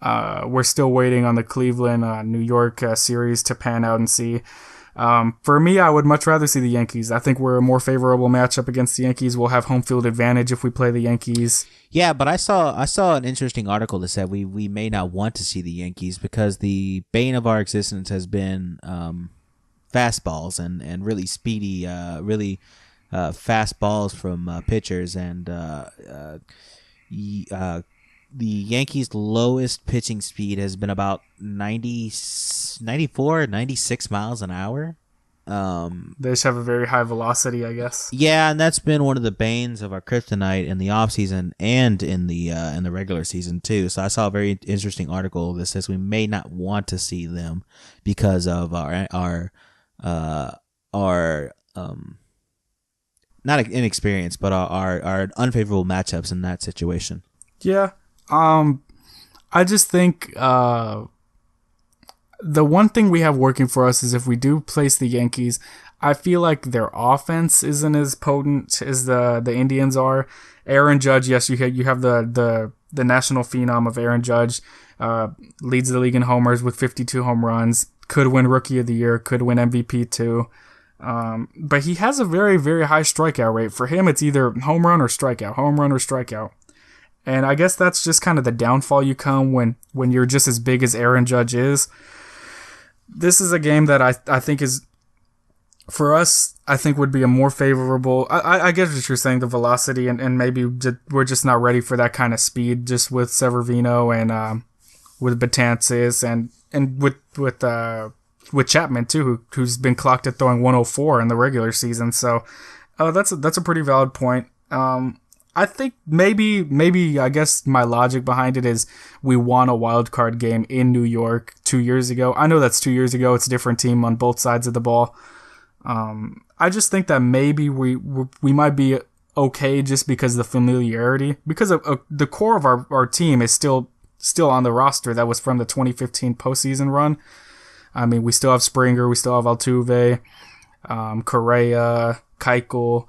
We're still waiting on the Cleveland, New York series to pan out and see. For me, I would much rather see the Yankees. I think we're a more favorable matchup against the Yankees. We'll have home field advantage if we play the Yankees. Yeah, but I saw an interesting article that said we may not want to see the Yankees because the bane of our existence has been fastballs and really speedy, really fast balls from pitchers, and the Yankees' lowest pitching speed has been about 94, 96 miles an hour. They just have a very high velocity, I guess. Yeah, and that's been one of the banes of our kryptonite in the offseason and in the regular season too. So I saw a very interesting article that says we may not want to see them because of our not inexperience, but our unfavorable matchups in that situation. Yeah. I just think the one thing we have working for us is if we do place the Yankees, I feel like their offense isn't as potent as the Indians are. Aaron Judge, yes, you have the national phenom of Aaron Judge, leads the league in homers with 52 home runs, could win Rookie of the Year, could win MVP too. But he has a very, very high strikeout rate. For him, it's either home run or strikeout, home run or strikeout. And I guess that's just kind of the downfall you come when you're just as big as Aaron Judge is. This is a game that I think is, for us, I think would be a more favorable. I get what you're saying, the velocity, and maybe we're just not ready for that kind of speed just with Severino and with Betances and with Chapman too, who's been clocked at throwing 104 in the regular season. So that's a pretty valid point. I think maybe I guess my logic behind it is we won a wild card game in New York 2 years ago. I know that's 2 years ago. It's a different team on both sides of the ball. I just think that maybe we might be okay just because of the familiarity, because of the core of our team is still on the roster that was from the 2015 postseason run. I mean, we still have Springer, we still have Altuve, Correa, Keuchel.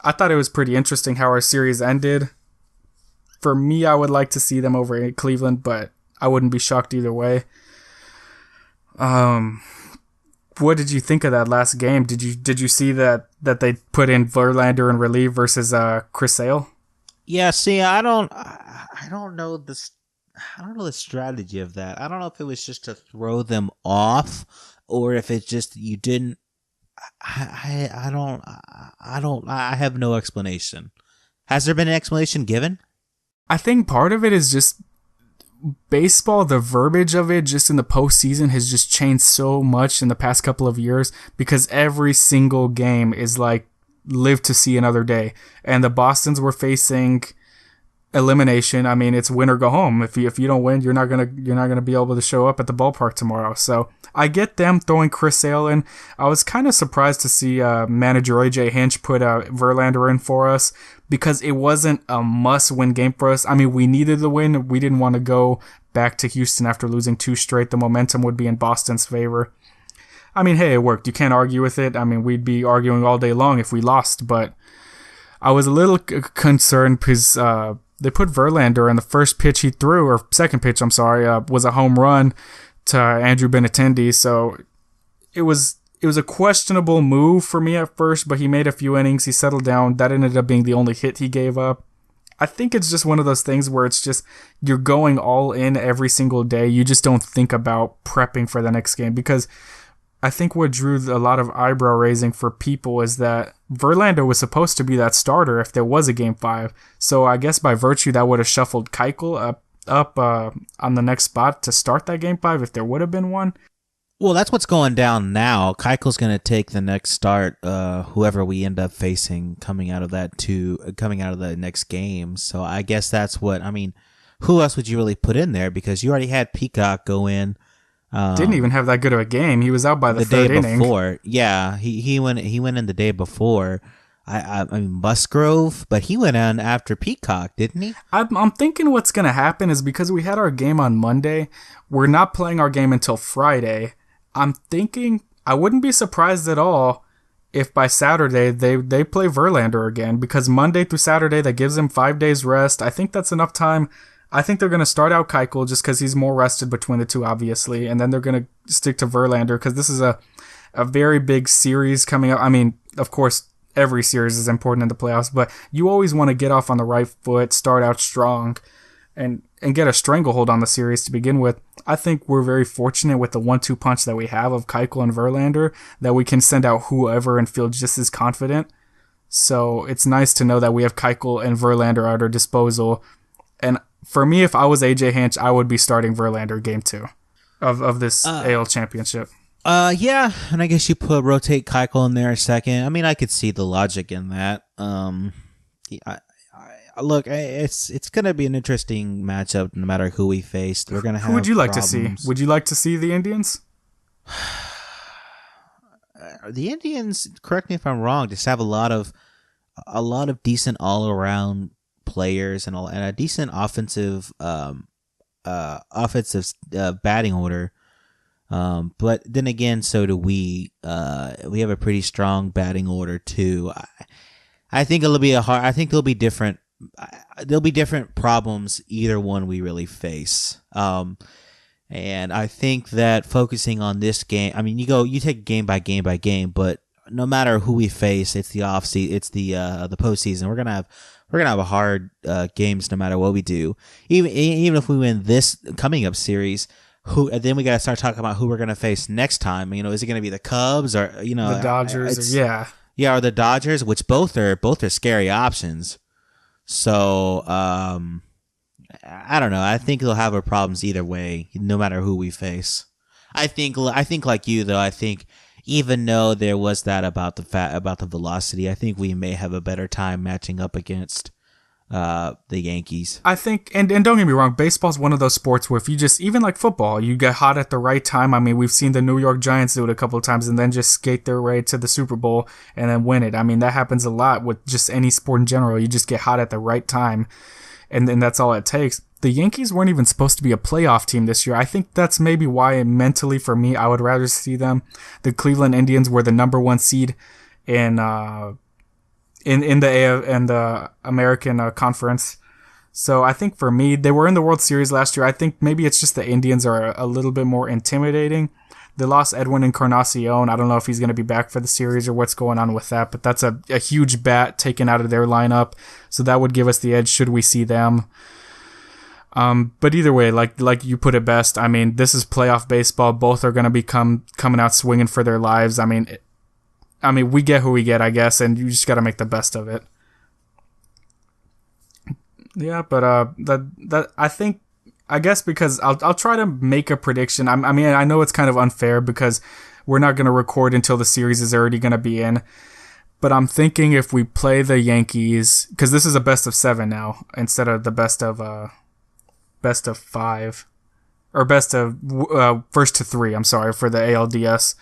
I thought it was pretty interesting how our series ended. For me, I would like to see them over in Cleveland, but I wouldn't be shocked either way. What did you think of that last game? Did you see that they put in Verlander in relief versus Chris Sale? Yeah, see, I don't know the strategy of that. I don't know if it was just to throw them off or if it's just you didn't. I have no explanation. Has there been an explanation given? I think part of it is just baseball, the verbiage of it just in the postseason has just changed so much in the past couple of years because every single game is like live to see another day. And the Bostons were facing elimination. I mean, it's win or go home. If you don't win, you're not gonna be able to show up at the ballpark tomorrow. So I get them throwing Chris Sale in. I was kind of surprised to see manager AJ Hinch put Verlander in for us because it wasn't a must-win game for us. I mean, we needed the win. We didn't want to go back to Houston after losing 2 straight. The momentum would be in Boston's favor. I mean, hey, it worked. You can't argue with it. I mean, we'd be arguing all day long if we lost, but I was a little concerned because they put Verlander, and the first pitch he threw, or second pitch, I'm sorry, was a home run to Andrew Benintendi. So it was a questionable move for me at first, but he made a few innings. He settled down. That ended up being the only hit he gave up. I think it's just one of those things where it's just you're going all in every single day. You just don't think about prepping for the next game because I think what drew a lot of eyebrow raising for people is that Verlander was supposed to be that starter if there was a Game 5. So I guess by virtue that would have shuffled Keuchel up on the next spot to start that Game 5 if there would have been one. Well, that's what's going down now. Keuchel's going to take the next start, whoever we end up facing coming out of the next game. So I guess that's what, I mean, who else would you really put in there? Because you already had Peacock go in. Didn't even have that good of a game. He was out by the third day inning. Before. Yeah, he went in the day before. I mean Musgrove, but he went on after Peacock, didn't he? I'm thinking what's gonna happen is because we had our game on Monday, we're not playing our game until Friday. I'm thinking I wouldn't be surprised at all if by Saturday they play Verlander again because Monday through Saturday that gives him 5 days rest. I think that's enough time. I think they're going to start out Keuchel just because he's more rested between the two, obviously. And then they're going to stick to Verlander because this is a very big series coming up. I mean, of course, every series is important in the playoffs, but you always want to get off on the right foot, start out strong, and get a stranglehold on the series to begin with. I think we're very fortunate with the 1-2 punch that we have of Keuchel and Verlander that we can send out whoever and feel just as confident. So it's nice to know that we have Keuchel and Verlander at our disposal. And for me, if I was AJ Hinch, I would be starting Verlander game 2 of this AL championship. Yeah, and I guess you rotate Keuchel in there a second. I mean, I could see the logic in that. Look, it's going to be an interesting matchup no matter who we face. We're going to have. Who would you like problems. to see? Would you like to see the Indians? The Indians, correct me if I'm wrong, just have a lot of decent all around players and a decent offensive batting order. But then again, so do we. We have a pretty strong batting order too. I think it'll be I think there'll be different. There'll be different problems either one we really face. And I think that focusing on this game, I mean, you take game by game by game, but no matter who we face, it's the it's the postseason. We're gonna have a hard games no matter what we do. Even if we win this coming up series, and then we gotta start talking about who we're gonna face next time. Is it gonna be the Cubs or the Dodgers? Yeah, or the Dodgers, which both are scary options. So I don't know. I think they'll have our problems either way, no matter who we face. I think like you though. I think even though there was that about the velocity, I think we may have a better time matching up against the Yankees. I think, and don't get me wrong, baseball's one of those sports where if you just, even like football, you get hot at the right time. I mean, we've seen the New York Giants do it a couple of times and then just skate their way to the Super Bowl and then win it. I mean, that happens a lot with just any sport in general. You just get hot at the right time, and then that's all it takes. The Yankees weren't even supposed to be a playoff team this year. I think that's maybe why mentally for me, I would rather see them. The Cleveland Indians were the number 1 seed in the American Conference. So I think for me, they were in the World Series last year. I think maybe it's just the Indians are a little bit more intimidating. They lost Edwin Encarnacion. I don't know if he's going to be back for the series or what's going on with that, but that's a huge bat taken out of their lineup. So that would give us the edge should we see them. But either way, like you put it best, I mean, this is playoff baseball. Both are going to be coming out swinging for their lives. I mean, we get who we get, I guess, and you just got to make the best of it. Yeah, but I guess because I'll try to make a prediction. I mean, I know it's kind of unfair because we're not going to record until the series is already going to be in. But I'm thinking if we play the Yankees, because this is a best of 7 now instead of the best of 5 or best of first to 3. I'm sorry for the ALDS.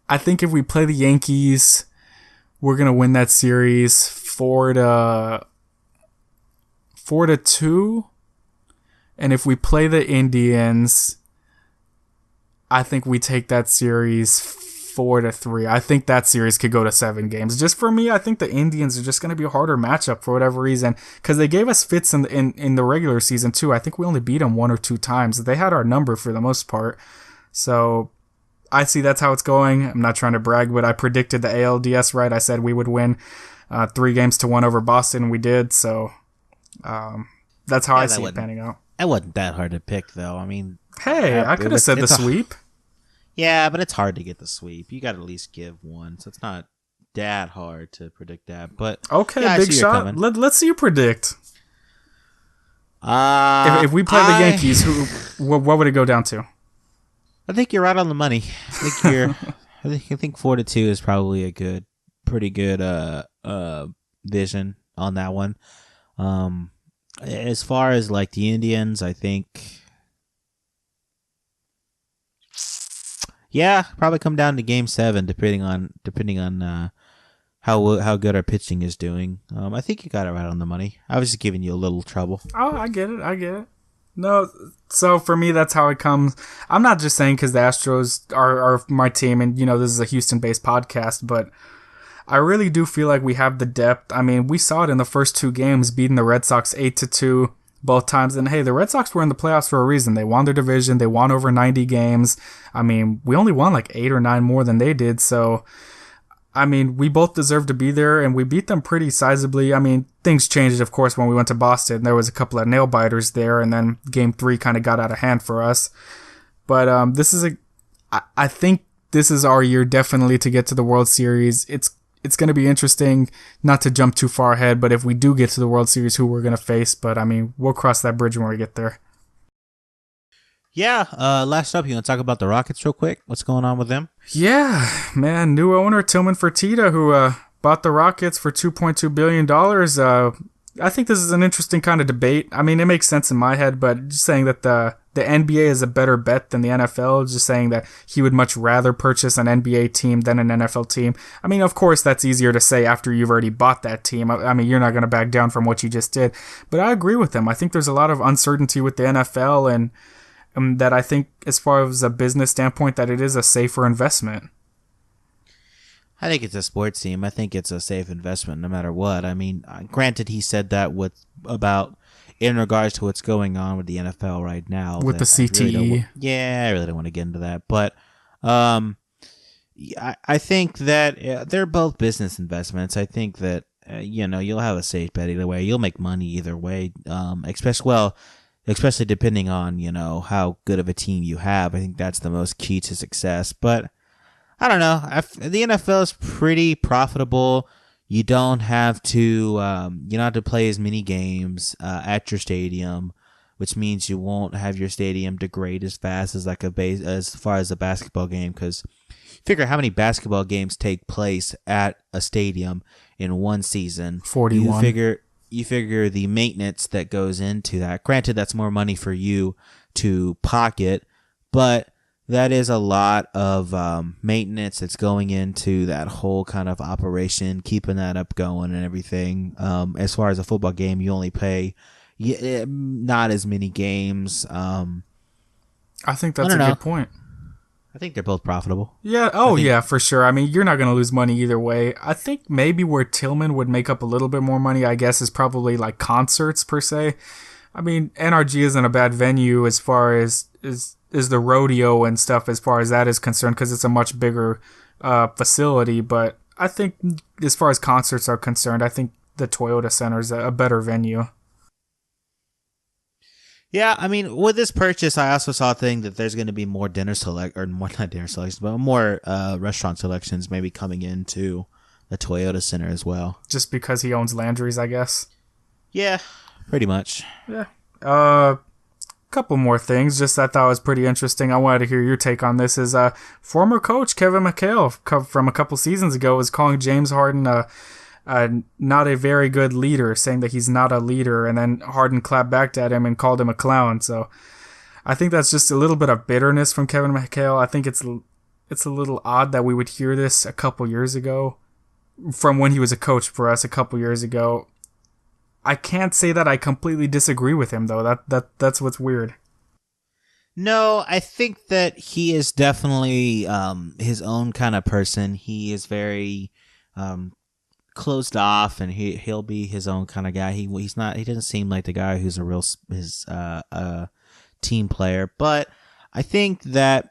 I think if we play the Yankees, we're gonna win that series 4-2. And if we play the Indians, I think we take that series 4-3. I think that series could go to 7 games. Just for me, I think the Indians are just going to be a harder matchup for whatever reason because they gave us fits in the regular season too. I think we only beat them 1 or 2 times. They had our number for the most part. So I see that's how it's going. I'm not trying to brag, but I predicted the ALDS right. I said we would win 3-1 over Boston. We did. So that's how I see it panning out. It wasn't that hard to pick, though. I mean, hey, I could have said the sweep. Yeah, but it's hard to get the sweep. You got to at least give one, so it's not that hard to predict that. But okay, yeah, big shot. Let's see you predict. If we play the Yankees, what would it go down to? I think you're right on the money. I think 4-2 is probably a pretty good vision on that one. As far as like the Indians, I think, yeah, probably come down to Game 7, depending on how good our pitching is doing. I think you got it right on the money. I was just giving you a little trouble. Oh, I get it. No, so for me, that's how it comes. I'm not just saying because the Astros are my team, and this is a Houston-based podcast, but I really do feel like we have the depth. I mean, we saw it in the first 2 games, beating the Red Sox 8-2, both times. And hey, the Red Sox were in the playoffs for a reason. They won their division. They won over 90 games. I mean, we only won like 8 or 9 more than they did. So, I mean, we both deserve to be there, and we beat them pretty sizably. I mean, things changed, of course, when we went to Boston. There was a couple of nail biters there, and then Game 3 kind of got out of hand for us. But I think this is our year definitely to get to the World Series. It's going to be interesting, not to jump too far ahead, but if we do get to the World Series, who we're going to face. But, I mean, we'll cross that bridge when we get there. Yeah, last up, you want to talk about the Rockets real quick? What's going on with them? Yeah, man, new owner, Tillman Fertitta, who bought the Rockets for $2.2 billion. I think this is an interesting kind of debate. I mean, it makes sense in my head, but just saying that the NBA is a better bet than the NFL, just saying that he would much rather purchase an NBA team than an NFL team. I mean, of course, that's easier to say after you've already bought that team. I mean, you're not going to back down from what you just did. But I agree with him. I think there's a lot of uncertainty with the NFL, and that I think, as far as a business standpoint, that it is a safer investment. I think it's a sports team. I think it's a safe investment no matter what. I mean, granted, he said that in regards to what's going on with the NFL right now. With the CTE. I really don't want to get into that. But I think that they're both business investments. I think that, you'll have a safe bet either way. You'll make money either way, especially depending on, how good of a team you have. I think that's the most key to success. But I don't know. The NFL is pretty profitable. You don't have to play as many games at your stadium, which means you won't have your stadium degrade as fast as as far as a basketball game. Because figure how many basketball games take place at a stadium in one season. 41. You figure the maintenance that goes into that. Granted, that's more money for you to pocket, but that is a lot of maintenance that's going into that whole kind of operation, keeping that up going and everything. As far as a football game, you only pay not as many games. I think that's a good point. I think they're both profitable. Yeah. Oh, yeah, for sure. I mean, you're not going to lose money either way. I think maybe where Tillman would make up a little bit more money, I guess, is probably like concerts per se. I mean, NRG isn't a bad venue as far as is the rodeo and stuff as far as that is concerned, because it's a much bigger facility. But I think as far as concerts are concerned, I think the Toyota Center is a better venue. Yeah, I mean, with this purchase, I also saw a thing that there's going to be more more restaurant selections maybe coming into the Toyota Center as well. Just because he owns Landry's, I guess. Yeah, pretty much. Yeah. Couple more things just I thought was pretty interesting. I wanted to hear your take on this. Is former coach Kevin McHale from a couple seasons ago was calling James Harden not a very good leader, saying that he's not a leader, and then Harden clapped back at him and called him a clown. So I think that's just a little bit of bitterness from Kevin McHale. I think it's a little odd that we would hear this a couple years ago, from when he was a coach for us a couple years ago. I can't say that I completely disagree with him, though. That's what's weird. No, I think that he is definitely his own kind of person. He is very closed off, and he'll be his own kind of guy. He doesn't seem like the guy who's a real team player, but I think that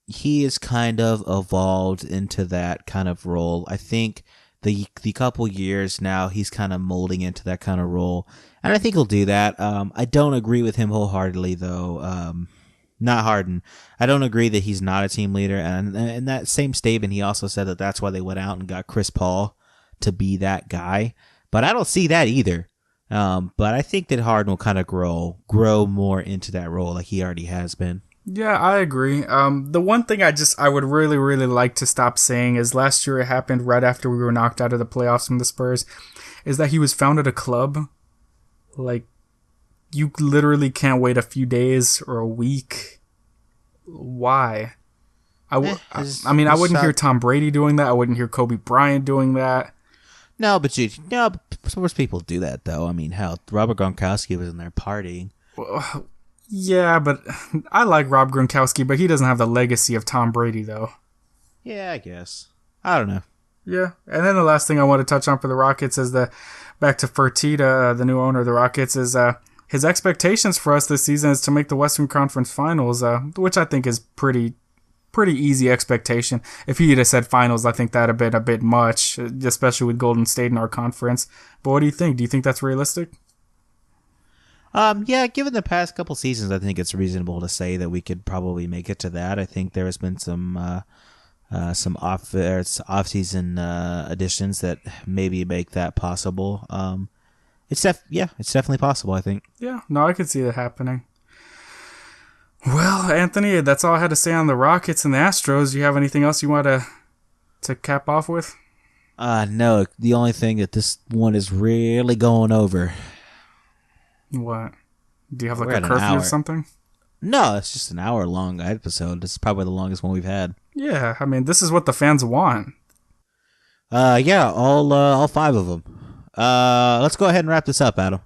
he is kind of evolved into that kind of role. I think the couple years now, he's kind of molding into that kind of role, and I think he'll do that. I don't agree with him wholeheartedly, though. Not Harden. I don't agree that he's not a team leader, and in that same statement, he also said that that's why they went out and got Chris Paul to be that guy. But I don't see that either. But I think that Harden will kind of grow more into that role like he already has been. Yeah, I agree. The one thing I would really, really like to stop saying is last year it happened right after we were knocked out of the playoffs from the Spurs, is that he was founded a club. Like, you literally can't wait a few days or a week. Why? I wouldn't hear Tom Brady doing that. I wouldn't hear Kobe Bryant doing that. No, but most people do that, though. I mean, hell, Robert Gronkowski was in there partying. Well, yeah, but I like Rob Gronkowski, but he doesn't have the legacy of Tom Brady, though. Yeah, I guess. I don't know. Yeah, and then the last thing I want to touch on for the Rockets is back to Fertitta, the new owner of the Rockets, is his expectations for us this season is to make the Western Conference Finals, which I think is pretty easy expectation. If he had said finals, I think that'd have been a bit much, especially with Golden State in our conference. But what do you think? Do you think that's realistic? Yeah, given the past couple seasons, I think it's reasonable to say that we could probably make it to that. I think there has been some off-season additions that maybe make that possible. It's definitely possible, I think. Yeah, no, I could see that happening. Well, Anthony, that's all I had to say on the Rockets and the Astros. Do you have anything else you want to cap off with? No, the only thing that this one is really going over. What? Do you have like a curfew or something? No, it's just an hour-long episode. This is probably the longest one we've had. Yeah, I mean, this is what the fans want. Yeah, all 5 of them. Let's go ahead and wrap this up, Adam.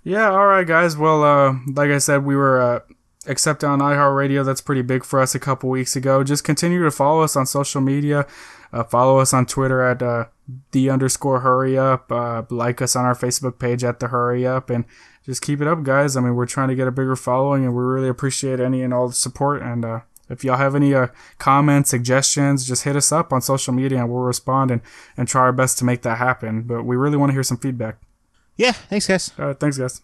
Yeah, all right, guys. Well, like I said, we were accepted on iHeartRadio. That's pretty big for us a couple weeks ago. Just continue to follow us on social media. Follow us on Twitter at _HurryUp. Like us on our Facebook page at the HurryUp, and just keep it up, guys. I mean, we're trying to get a bigger following, and we really appreciate any and all the support. And if y'all have any comments, suggestions, just hit us up on social media, and we'll respond and try our best to make that happen. But we really want to hear some feedback. Yeah, thanks, guys. Thanks, guys.